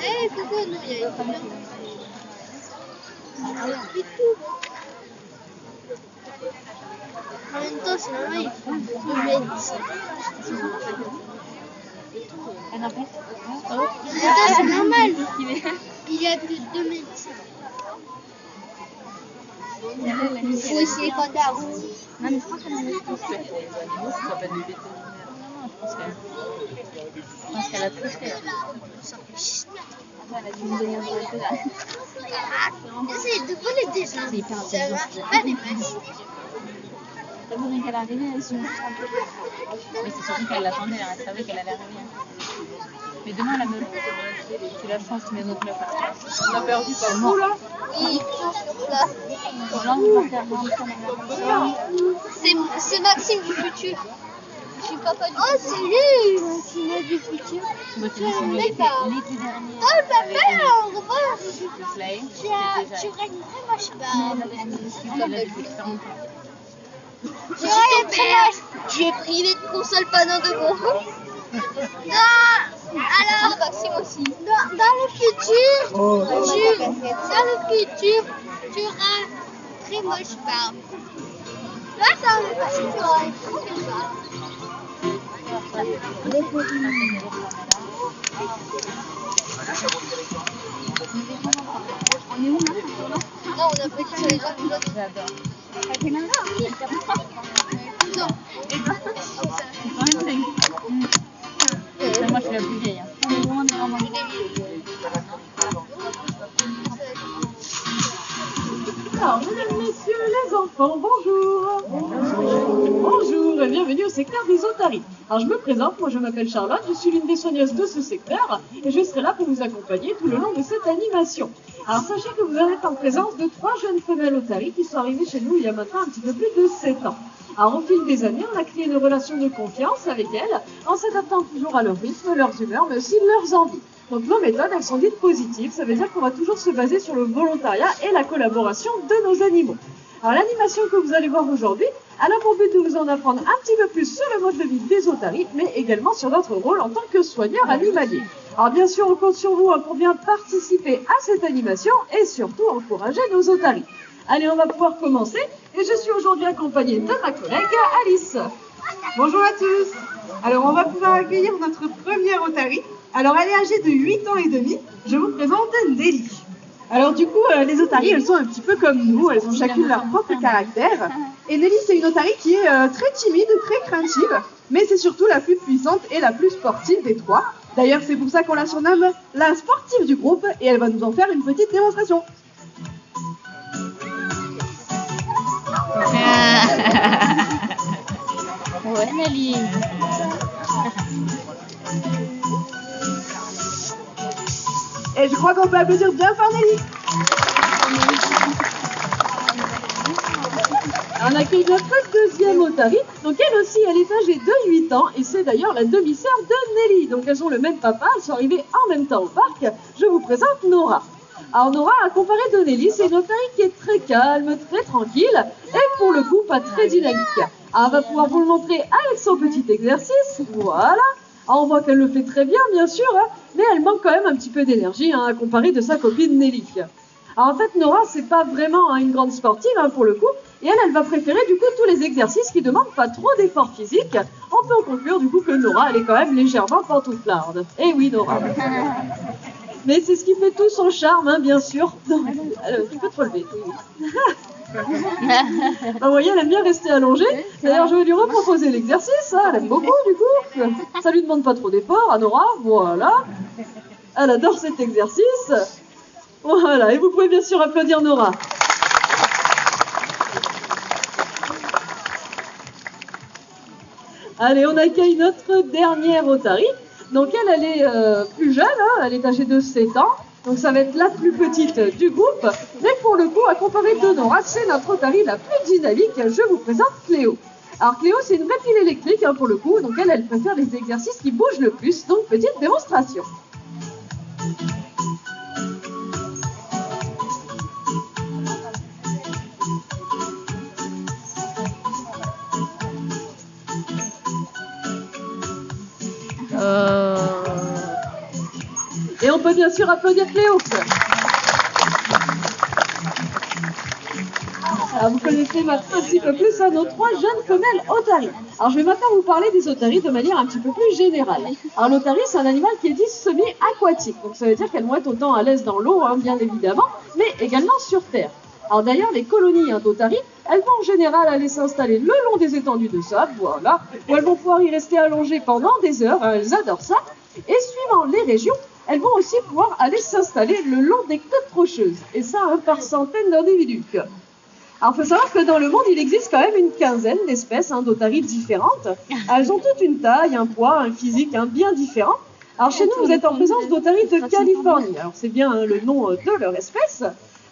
Eh, Coco, non, il y a en même temps, c'est normal, il faut 2 mètres. En même temps, c'est normal. Il y a que 2 mètres. Il faut essayer quand t'as roue. Non, mais je crois qu'elle en est tous fait pour les animaux, ça s'appelle le vétérinaire. Non, je pense qu'elle a tout fait. Elle a dû me donner un peu là. Essaye de voler des gens. C'est hyper Ça intelligent. marche pas des masses. D'abord, dès qu'elle est arrivée, elle se montre un peu. Mais c'est surtout qu'elle l'attendait, hein, elle savait qu'elle allait arriver. Mais demain, la meule, tu la chances, mais notre meuf. On a perdu par mort là. Oui, sur place. Là, on va faire un C'est Maxime du futur. Je suis papa du futur. Oh, c'est lui, Maxime du futur. l'été dernier. Oh, papa, on revoit. Slay. Tu régnerais, moi, je sais pas. Elle a dû le faire longtemps. Tu régnerais. Tu es privé de console pendant 2 mois. Alors, Maxime aussi. Dans le futur, tu auras très moche barbe. Là, dans le passé, tu auras très moche barbe. On est où là? Non, on a pris sur les gens qui doivent. J'adore. Non. Moi, je suis la plus vieille. On est loin de vraiment. Alors, mesdames, messieurs, les enfants, bonjour. Bonjour et bienvenue au secteur des otaries. Alors, je me présente, moi je m'appelle Charlotte, je suis l'une des soigneuses de ce secteur et je serai là pour vous accompagner tout le long de cette animation. Alors, sachez que vous êtes en présence de 3 jeunes femelles otaries qui sont arrivées chez nous il y a maintenant un petit peu plus de 7 ans. Alors, au fil des années, on a créé une relation de confiance avec elles en s'adaptant toujours à leur rythme, leurs humeurs, mais aussi leurs envies. Donc nos méthodes, elles sont dites positives, ça veut dire qu'on va toujours se baser sur le volontariat et la collaboration de nos animaux. Alors l'animation que vous allez voir aujourd'hui, elle a pour but de vous en apprendre un petit peu plus sur le mode de vie des otaries, mais également sur notre rôle en tant que soigneur animalier. Alors bien sûr, on compte sur vous pour bien participer à cette animation et surtout encourager nos otaries. Allez, on va pouvoir commencer et je suis aujourd'hui accompagnée de ma collègue Alice. Bonjour à tous. Alors, on va pouvoir accueillir notre première otarie. Alors, elle est âgée de 8 ans et demi. Je vous présente Nelly. Alors, du coup, les otaries, elles sont un petit peu comme nous. Elles ont chacune leur propre caractère. Et Nelly, c'est une otarie qui est très timide, très craintive. Mais c'est surtout la plus puissante et la plus sportive des 3. D'ailleurs, c'est pour ça qu'on la surnomme la sportive du groupe. Et elle va nous en faire une petite démonstration. Ouais, Nelly. Et je crois qu'on peut applaudir bien fort Nelly. On accueille notre deuxième otarie. Donc elle aussi, elle est âgée de 8 ans et c'est d'ailleurs la demi-sœur de Nelly. Donc elles ont le même papa, elles sont arrivées en même temps au parc. Je vous présente Nora. Alors Nora, à comparer de Nelly, c'est une otarie qui est très calme, très tranquille et pour le coup pas très dynamique. Alors, on va pouvoir vous le montrer avec son petit exercice. Voilà. Alors, on voit qu'elle le fait très bien sûr, mais elle manque quand même un petit peu d'énergie à comparer de sa copine Nelly. Alors en fait, Nora, c'est pas vraiment une grande sportive pour le coup, et elle va préférer du coup tous les exercices qui demandent pas trop d'efforts physiques. On peut en conclure du coup que Nora, elle est quand même légèrement pantouflarde. Eh oui, Nora. Mais c'est ce qui fait tout son charme, bien sûr. Tu peux te relever. Vous voyez, elle aime bien rester allongée. D'ailleurs, je vais lui reproposer l'exercice. Elle aime beaucoup, du coup. Ça lui demande pas trop d'efforts à Nora. Voilà. Elle adore cet exercice. Voilà. Et vous pouvez bien sûr applaudir Nora. Allez, on accueille notre dernière otarie. Donc elle est plus jeune, elle est âgée de 7 ans. Donc ça va être la plus petite du groupe. Mais pour le coup, à comparer de Nora, c'est notre otarie la plus dynamique. Je vous présente Cléo. Alors Cléo, c'est une vraie pile électrique pour le coup. Donc elle préfère les exercices qui bougent le plus. Donc petite démonstration. Et on peut bien sûr applaudir Cléo. Alors vous connaissez maintenant un petit peu plus nos 3 jeunes femelles otaries. Alors je vais maintenant vous parler des otaries de manière un petit peu plus générale. Alors l'otarie, c'est un animal qui est dit semi-aquatique. Donc ça veut dire qu'elles vont être autant à l'aise dans l'eau, hein, bien évidemment, mais également sur terre. Alors d'ailleurs, les colonies d'otaries, elles vont en général aller s'installer le long des étendues de sable, voilà, où elles vont pouvoir y rester allongées pendant des heures, hein, elles adorent ça. Et suivant les régions, elles vont aussi pouvoir aller s'installer le long des côtes rocheuses, et ça hein, par centaines d'individus. Alors, il faut savoir que dans le monde, il existe quand même une quinzaine d'espèces hein, d'otaries différentes. Elles ont toute une taille, un poids, un physique hein, bien différents. Alors, chez nous, vous êtes en présence d'otaries de Californie. Alors, c'est bien hein, le nom de leur espèce.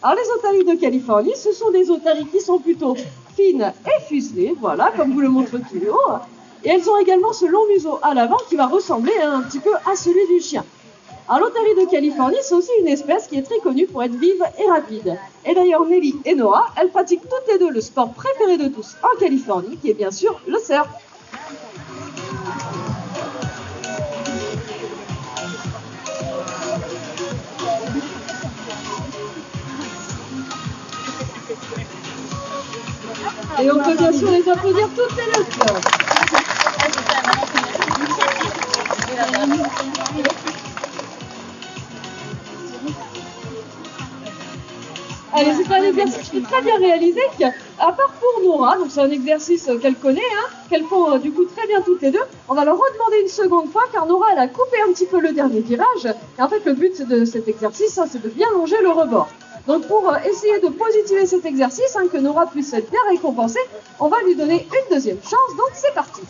Alors, les otaries de Californie, ce sont des otaries qui sont plutôt fines et fuselées, voilà, comme vous le montre Cléo. Et elles ont également ce long museau à l'avant qui va ressembler hein, un petit peu à celui du chien. Alors l'otarie de Californie, c'est aussi une espèce qui est très connue pour être vive et rapide. Et d'ailleurs, Nelly et Nora, elles pratiquent toutes les deux le sport préféré de tous en Californie, qui est bien sûr le surf. Et on peut bien sûr les applaudir toutes les deux. Allez, c'est un exercice qui est très bien réalisé, à part pour Nora, donc c'est un exercice qu'elle connaît, hein, qu'elles font du coup très bien toutes les deux. On va leur redemander une seconde fois, car Nora, elle a coupé un petit peu le dernier virage. Et en fait, le but de cet exercice, hein, c'est de bien longer le rebord. Donc pour essayer de positiver cet exercice, hein, que Nora puisse être bien récompensée, on va lui donner une deuxième chance, donc c'est parti.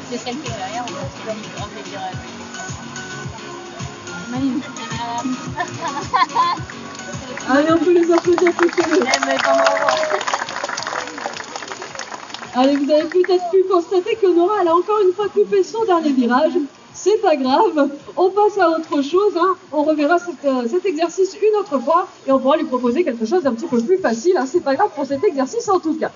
C'est celle qui est derrière, on va se faire une grande virage. Maline. Allez, on peut les applaudir toutes les deux. Allez, vous avez peut-être pu constater que Nora, elle a encore une fois coupé son dernier virage. C'est pas grave, on passe à autre chose, hein. On reverra cet exercice une autre fois et on pourra lui proposer quelque chose d'un petit peu plus facile, hein. C'est pas grave pour cet exercice en tout cas.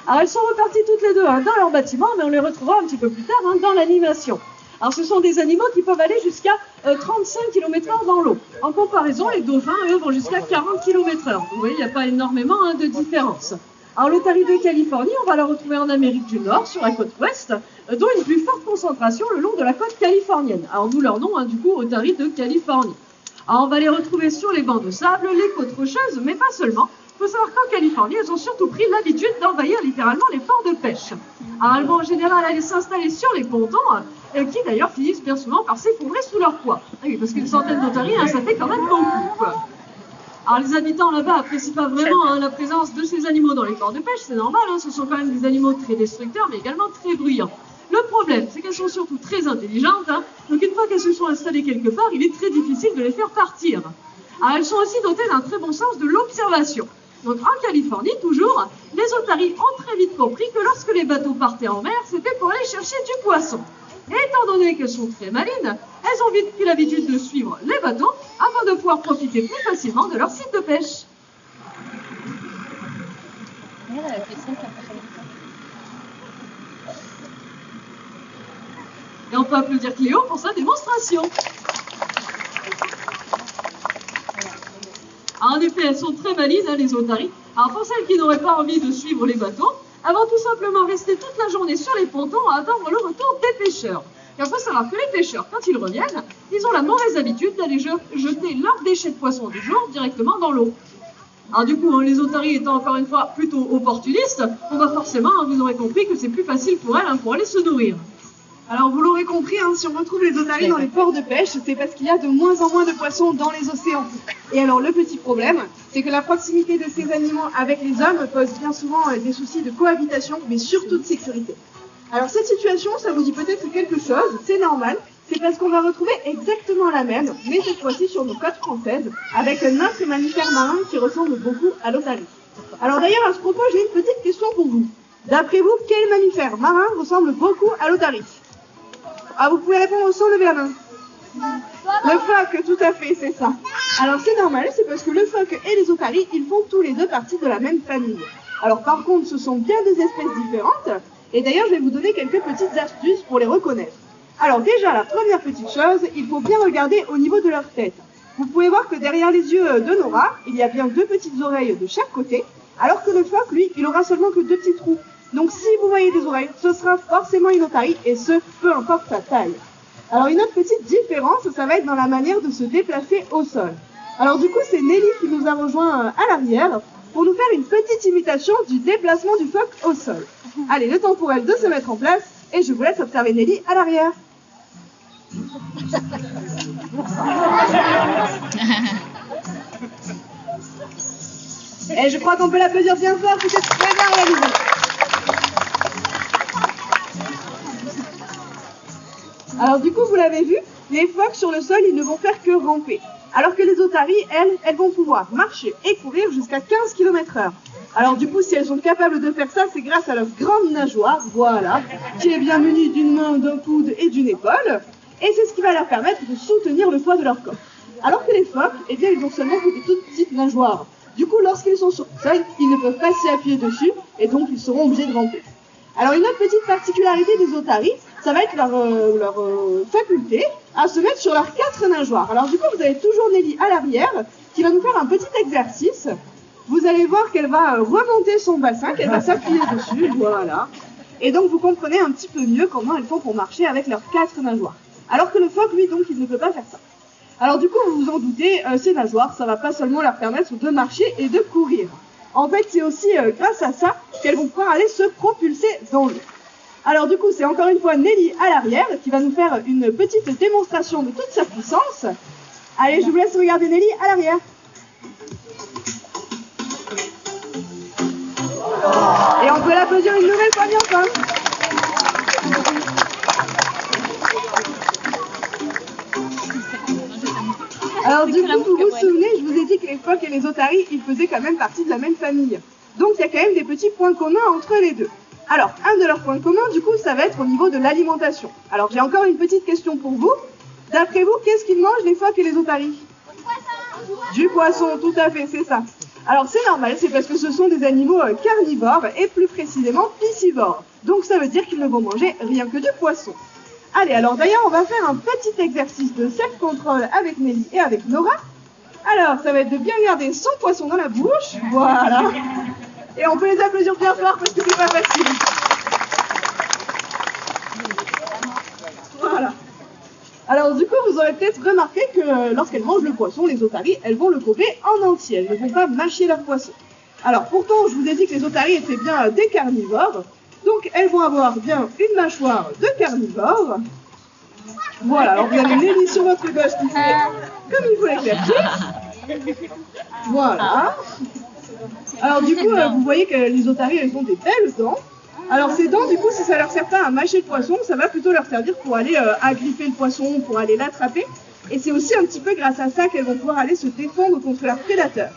Alors elles sont reparties toutes les deux hein, dans leur bâtiment, mais on les retrouvera un petit peu plus tard hein, dans l'animation. Alors ce sont des animaux qui peuvent aller jusqu'à 35 km/h dans l'eau. En comparaison, les dauphins, eux, vont jusqu'à 40 km/h. Vous voyez, il n'y a pas énormément hein, de différence. Alors l'otarie de Californie, on va la retrouver en Amérique du Nord, sur la côte ouest, dont une plus forte concentration le long de la côte californienne. Alors d'où leur nom, hein, du coup, otarie de Californie. Alors on va les retrouver sur les bancs de sable, les côtes rocheuses, mais pas seulement. Il faut savoir qu'en Californie, elles ont surtout pris l'habitude d'envahir littéralement les ports de pêche. Alors elles vont en général aller s'installer sur les pontons, qui d'ailleurs finissent bien souvent par s'effondrer sous leur poids. Oui, parce qu'une centaine d'otaries, hein, ça fait quand même beaucoup, quoi. Alors les habitants là-bas apprécient pas vraiment hein, la présence de ces animaux dans les ports de pêche, c'est normal, hein, ce sont quand même des animaux très destructeurs, mais également très bruyants. Le problème, c'est qu'elles sont surtout très intelligentes, hein, donc une fois qu'elles se sont installées quelque part, il est très difficile de les faire partir. Alors elles sont aussi dotées d'un très bon sens de l'observation. Donc en Californie, toujours, les otaries ont très vite compris que lorsque les bateaux partaient en mer, c'était pour aller chercher du poisson. Et étant donné qu'elles sont très malines, elles ont vite pris l'habitude de suivre les bateaux afin de pouvoir profiter plus facilement de leur site de pêche. Et on peut applaudir Cléo pour sa démonstration. En effet, elles sont très malines, hein, les otaries. Alors pour celles qui n'auraient pas envie de suivre les bateaux, elles vont tout simplement rester toute la journée sur les pontons à attendre le retour des pêcheurs. Et il faut savoir que les pêcheurs, quand ils reviennent, ils ont la mauvaise habitude d'aller jeter leurs déchets de poissons du jour directement dans l'eau. Alors du coup, hein, les otaries étant encore une fois plutôt opportunistes, on va forcément, hein, vous aurez compris que c'est plus facile pour elles hein, pour aller se nourrir. Alors vous l'aurez compris, hein, si on retrouve les otaries dans les ports de pêche, c'est parce qu'il y a de moins en moins de poissons dans les océans. Et alors le petit problème, c'est que la proximité de ces animaux avec les hommes pose bien souvent des soucis de cohabitation, mais surtout de sécurité. Alors cette situation, ça vous dit peut-être quelque chose, c'est normal, c'est parce qu'on va retrouver exactement la même, mais cette fois-ci sur nos côtes françaises, avec un autre mammifère marin qui ressemble beaucoup à l'otarie. Alors d'ailleurs, à ce propos, j'ai une petite question pour vous. D'après vous, quel mammifère marin ressemble beaucoup à l'otarie ? Ah, vous pouvez répondre sans lever la main. Le phoque, tout à fait, c'est ça. Alors c'est normal, c'est parce que le phoque et les otaries, ils font tous les deux partie de la même famille. Alors par contre, ce sont bien des espèces différentes. Et d'ailleurs, je vais vous donner quelques petites astuces pour les reconnaître. Alors déjà, la première petite chose, il faut bien regarder au niveau de leur tête. Vous pouvez voir que derrière les yeux de Nora, il y a bien 2 petites oreilles de chaque côté, alors que le phoque, lui, il aura seulement que 2 petits trous. Donc si vous voyez des oreilles, ce sera forcément une otarie, et ce, peu importe sa taille. Alors une autre petite différence, ça va être dans la manière de se déplacer au sol. Alors du coup, c'est Nelly qui nous a rejoint à l'arrière pour nous faire une petite imitation du déplacement du phoque au sol. Allez, le temps pour elle de se mettre en place, et je vous laisse observer Nelly à l'arrière. Et je crois qu'on peut l'applaudir bien fort, c'était très bien réalisé. Alors du coup, vous l'avez vu, les phoques sur le sol, ils ne vont faire que ramper. Alors que les otaries, elles vont pouvoir marcher et courir jusqu'à 15 km/h. Alors du coup, si elles sont capables de faire ça, c'est grâce à leur grande nageoire, voilà, qui est bien munie d'une main, d'un coude et d'une épaule. Et c'est ce qui va leur permettre de soutenir le poids de leur corps. Alors que les phoques, eh bien, ils ont seulement des toutes petites nageoires. Du coup, lorsqu'ils sont sur le sol, ils ne peuvent pas s'y appuyer dessus, et donc ils seront obligés de ramper. Alors une autre petite particularité des otaries, ça va être leur faculté à se mettre sur leurs 4 nageoires. Alors du coup, vous avez toujours Nelly à l'arrière, qui va nous faire un petit exercice. Vous allez voir qu'elle va remonter son bassin, qu'elle va s'appuyer dessus, voilà. Et donc vous comprenez un petit peu mieux comment elles font pour marcher avec leurs 4 nageoires. Alors que le phoque, lui, donc, il ne peut pas faire ça. Alors du coup, vous vous en doutez, ces nageoires, ça va pas seulement leur permettre de marcher et de courir. En fait, c'est aussi grâce à ça qu'elles vont pouvoir aller se propulser dans l'eau. Alors du coup, c'est encore une fois Nelly à l'arrière qui va nous faire une petite démonstration de toute sa puissance. Allez, je vous laisse regarder Nelly à l'arrière. Et on peut l'applaudir une nouvelle fois bien fort. Alors du coup, vous vous souvenez, je vous ai dit que les phoques et les otaries, ils faisaient quand même partie de la même famille. Donc il y a quand même des petits points communs entre les deux. Alors, un de leurs points communs, du coup, ça va être au niveau de l'alimentation. Alors j'ai encore une petite question pour vous. D'après vous, qu'est-ce qu'ils mangent les phoques et les otaries? Du poisson, tout à fait, c'est ça. Alors c'est normal, c'est parce que ce sont des animaux carnivores et plus précisément piscivores. Donc ça veut dire qu'ils ne vont manger rien que du poisson. Allez, alors d'ailleurs, on va faire un petit exercice de self-control avec Nelly et avec Nora. Alors, ça va être de bien garder son poisson dans la bouche, voilà. Et on peut les applaudir bien fort parce que c'est pas facile. Voilà. Alors du coup, vous aurez peut-être remarqué que lorsqu'elles mangent le poisson, les otaries, elles vont le gober en entier. Elles ne vont pas mâcher leur poisson. Alors pourtant, je vous ai dit que les otaries étaient bien des carnivores. Donc elles vont avoir bien une mâchoire de carnivore. Voilà, alors vous avez Nelly sur votre gauche qui fait comme il faut l'éclaircir. Voilà. Alors du coup, vous voyez que les otaries, elles ont des belles dents. Alors ces dents, du coup, si ça leur sert pas à mâcher le poisson, ça va plutôt leur servir pour aller agripper le poisson, pour aller l'attraper. Et c'est aussi un petit peu grâce à ça qu'elles vont pouvoir aller se défendre contre leurs prédateurs.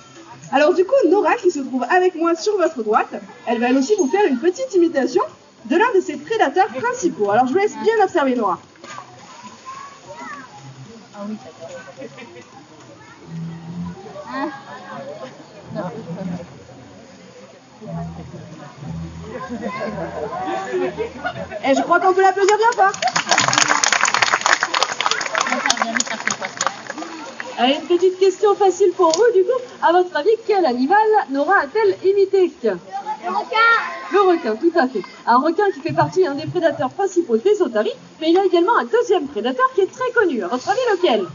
Alors du coup, Nora, qui se trouve avec moi sur votre droite, elle va aussi vous faire une petite imitation de l'un de ses prédateurs principaux. Alors je vous laisse bien observer Nora. Ah oui, Et je crois qu'on peut l'applaudir bien fort. Allez, une petite question facile pour vous, du coup. À votre avis, quel animal Nora a-t-elle imité? Le requin. Le requin, tout à fait. Un requin qui fait partie des prédateurs principaux des otaries, mais il y a également un deuxième prédateur qui est très connu. À votre avis, lequel?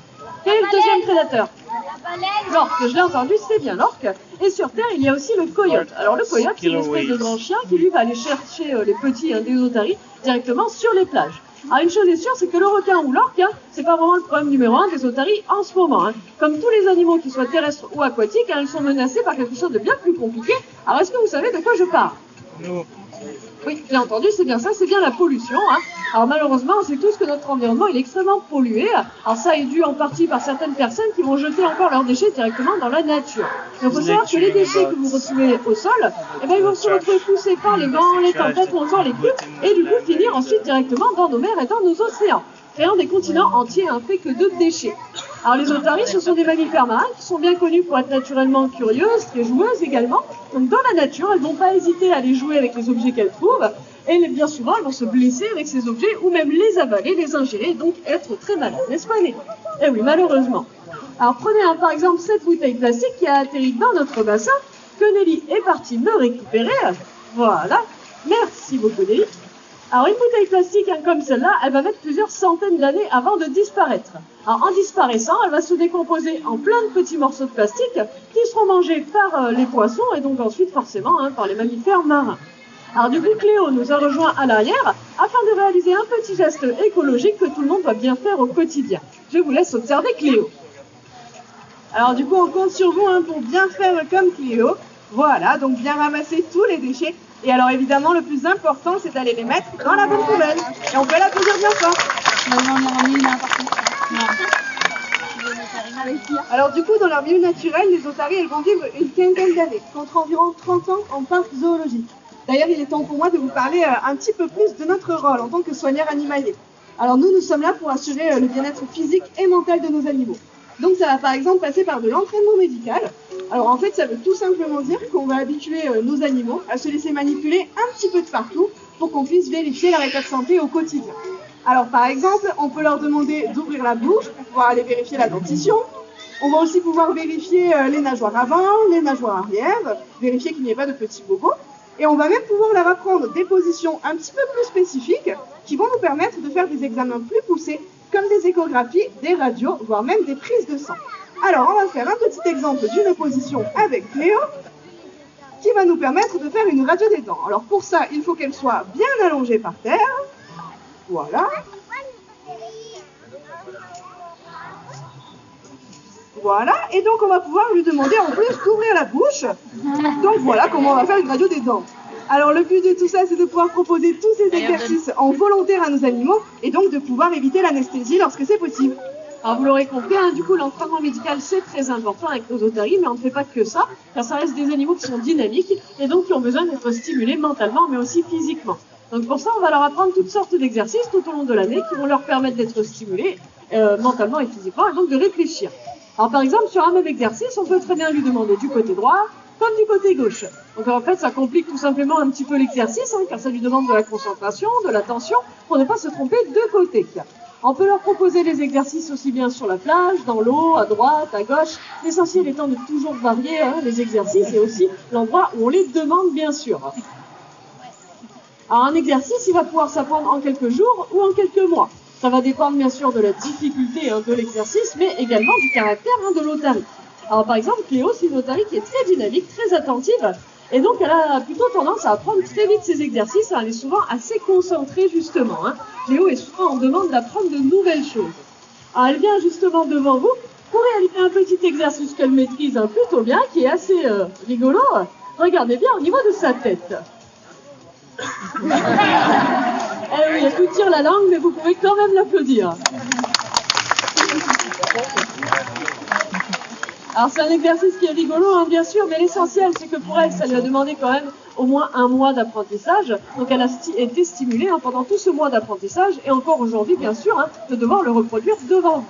Quel est le deuxième prédateur? La baleine. L'orque, je l'ai entendu, c'est bien l'orque. Et sur Terre, il y a aussi le coyote. Alors le coyote, c'est une espèce de grand chien qui lui va aller chercher les petits des otaries directement sur les plages. Alors une chose est sûre, c'est que le requin ou l'orque, c'est pas vraiment le problème numéro 1 des otaries en ce moment. Comme tous les animaux qui soient terrestres ou aquatiques, ils sont menacés par quelque chose de bien plus compliqué. Alors est-ce que vous savez de quoi je parle? Non. Oui, bien entendu, c'est bien ça, c'est bien la pollution. Alors malheureusement, on sait tous que notre environnement il est extrêmement pollué. Alors ça est dû en partie par certaines personnes qui vont jeter encore leurs déchets directement dans la nature. Donc il faut savoir que les déchets que vous retrouvez au sol, eh ben, ils vont se retrouver poussés par les vents, les tempêtes ou encore les pluies, et du coup finir ensuite directement dans nos mers et dans nos océans. créant des continents entiers hein, faits que de déchets. Alors les otaries, ce sont des mammifères marins qui sont bien connus pour être naturellement curieuses, très joueuses également. Donc dans la nature, elles ne vont pas hésiter à aller jouer avec les objets qu'elles trouvent. Et bien souvent, elles vont se blesser avec ces objets ou même les avaler, les ingérer, donc être très malades, n'est-ce pas Nelly? Eh oui, malheureusement. Alors prenez par exemple cette bouteille plastique qui a atterri dans notre bassin, que Nelly est partie me récupérer. Voilà, merci beaucoup Nelly. Alors une bouteille plastique hein, comme celle-là, elle va mettre plusieurs centaines d'années avant de disparaître. Alors en disparaissant, elle va se décomposer en plein de petits morceaux de plastique qui seront mangés par les poissons et donc ensuite forcément hein, par les mammifères marins. Alors du coup, Cléo nous a rejoint à l'arrière afin de réaliser un petit geste écologique que tout le monde doit bien faire au quotidien. Je vous laisse observer Cléo. Alors du coup, on compte sur vous hein, pour bien faire comme Cléo. Voilà, donc bien ramasser tous les déchets. Et alors évidemment, le plus important, c'est d'aller les mettre dans la bonne poubelle. Et on peut l'applaudir bien fort. Alors du coup, dans leur milieu naturel, les otaries, elles vont vivre une quinzaine d'années, contre environ 30 ans en parc zoologique. D'ailleurs, il est temps pour moi de vous parler un petit peu plus de notre rôle en tant que soigneur animalier. Alors nous sommes là pour assurer le bien-être physique et mental de nos animaux. Donc ça va par exemple passer par de l'entraînement médical. Alors en fait, ça veut tout simplement dire qu'on va habituer nos animaux à se laisser manipuler un petit peu de partout pour qu'on puisse vérifier leur état de santé au quotidien. Alors par exemple, on peut leur demander d'ouvrir la bouche pour pouvoir aller vérifier la dentition. On va aussi pouvoir vérifier les nageoires avant, les nageoires arrière, vérifier qu'il n'y ait pas de petits bobos. Et on va même pouvoir leur apprendre des positions un petit peu plus spécifiques qui vont nous permettre de faire des examens plus poussés comme des échographies, des radios, voire même des prises de sang. Alors, on va faire un petit exemple d'une position avec Cléo qui va nous permettre de faire une radio des dents. Alors pour ça, il faut qu'elle soit bien allongée par terre. Voilà. Voilà, et donc on va pouvoir lui demander en plus d'ouvrir la bouche. Donc voilà comment on va faire une radio des dents. Alors le but de tout ça, c'est de pouvoir proposer tous ces exercices en volontaire à nos animaux et donc de pouvoir éviter l'anesthésie lorsque c'est possible. Alors vous l'aurez compris, hein, du coup l'entraînement médical c'est très important avec nos otaries, mais on ne fait pas que ça, car ça reste des animaux qui sont dynamiques et donc qui ont besoin d'être stimulés mentalement mais aussi physiquement. Donc pour ça, on va leur apprendre toutes sortes d'exercices tout au long de l'année qui vont leur permettre d'être stimulés mentalement et physiquement et donc de réfléchir. Alors par exemple, sur un même exercice, on peut très bien lui demander du côté droit comme du côté gauche. Donc en fait, ça complique tout simplement un petit peu l'exercice, hein, car ça lui demande de la concentration, de l'attention, pour ne pas se tromper de côté. On peut leur proposer des exercices aussi bien sur la plage, dans l'eau, à droite, à gauche, l'essentiel étant de toujours varier hein, les exercices et aussi l'endroit où on les demande bien sûr. Alors un exercice, il va pouvoir s'apprendre en quelques jours ou en quelques mois. Ça va dépendre bien sûr de la difficulté hein, de l'exercice, mais également du caractère hein, de l'otarie. Alors par exemple, Cléo, c'est une otarie qui est très dynamique, très attentive, et donc elle a plutôt tendance à apprendre très vite ses exercices, elle est souvent assez concentrée justement. Hein. Cléo est souvent en demande d'apprendre de nouvelles choses. Alors elle vient justement devant vous pour réaliser un petit exercice qu'elle maîtrise hein, plutôt bien, qui est assez rigolo. Regardez bien au niveau de sa tête. Eh oui, elle vous tire la langue, mais vous pouvez quand même l'applaudir. Alors c'est un exercice qui est rigolo, hein, bien sûr, mais l'essentiel, c'est que pour elle, ça lui a demandé quand même au moins un mois d'apprentissage. Donc elle a été stimulée hein, pendant tout ce mois d'apprentissage, et encore aujourd'hui, bien sûr, hein, de devoir le reproduire devant vous.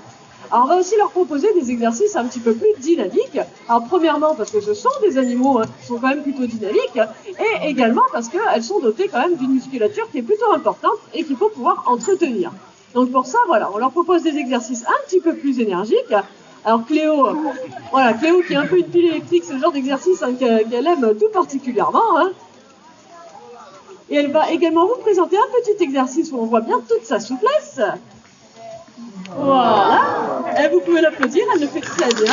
Alors on va aussi leur proposer des exercices un petit peu plus dynamiques. Alors premièrement parce que ce sont des animaux hein, qui sont quand même plutôt dynamiques, et également parce qu'elles sont dotées quand même d'une musculature qui est plutôt importante et qu'il faut pouvoir entretenir. Donc pour ça, voilà, on leur propose des exercices un petit peu plus énergiques. Alors Cléo, voilà, Cléo qui est un peu une pile électrique, c'est le genre d'exercice hein, qu'elle aime tout particulièrement. Hein. Et elle va également vous présenter un petit exercice où on voit bien toute sa souplesse. Voilà, et vous pouvez l'applaudir, elle le fait très bien.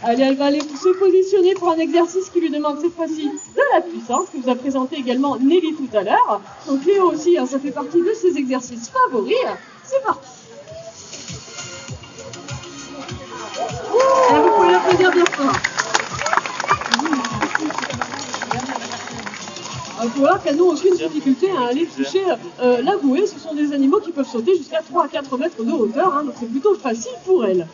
Allez, elle va aller se positionner pour un exercice qui lui demande cette fois-ci de la puissance, que vous a présenté également Nelly tout à l'heure. Donc Léo aussi, hein, ça fait partie de ses exercices favoris. C'est parti. Et vous pouvez l'applaudir bien fort. Il faut voir qu'elles n'ont aucune difficulté à aller toucher la bouée. Ce sont des animaux qui peuvent sauter jusqu'à 3 à 4 mètres de hauteur, hein, donc c'est plutôt facile pour elles.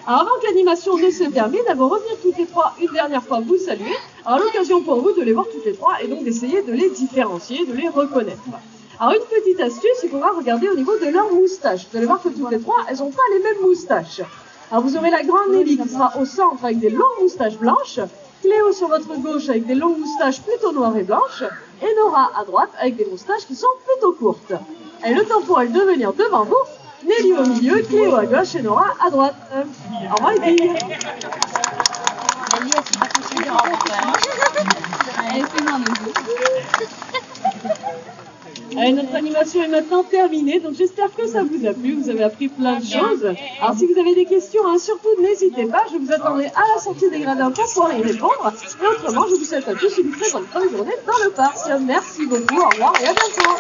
Alors avant que l'animation ne se termine, elles vont revenir toutes les trois une dernière fois vous saluer. Alors l'occasion pour vous de les voir toutes les trois et donc d'essayer de les différencier, de les reconnaître. Alors une petite astuce, il faudra regarder au niveau de leur moustache. Vous allez voir que toutes les trois, elles n'ont pas les mêmes moustaches. Alors vous aurez la grande Nelly qui sera au centre avec des longues moustaches blanches, Cléo sur votre gauche avec des longues moustaches plutôt noires et blanches, et Nora à droite avec des moustaches qui sont plutôt courtes. Et le temps pour elles de venir devant vous, Nelly au milieu, Cléo à gauche et Nora à droite. Au revoir les filles. Allez, c'est bon, nous. Allez, notre animation est maintenant terminée, donc j'espère que ça vous a plu, vous avez appris plein de choses. Alors si vous avez des questions, surtout n'hésitez pas, je vous attendrai à la sortie des gradins pour pouvoir y répondre. Et autrement, je vous souhaite à tous une très bonne fin de journée dans le parc. Merci beaucoup, au revoir et à bientôt.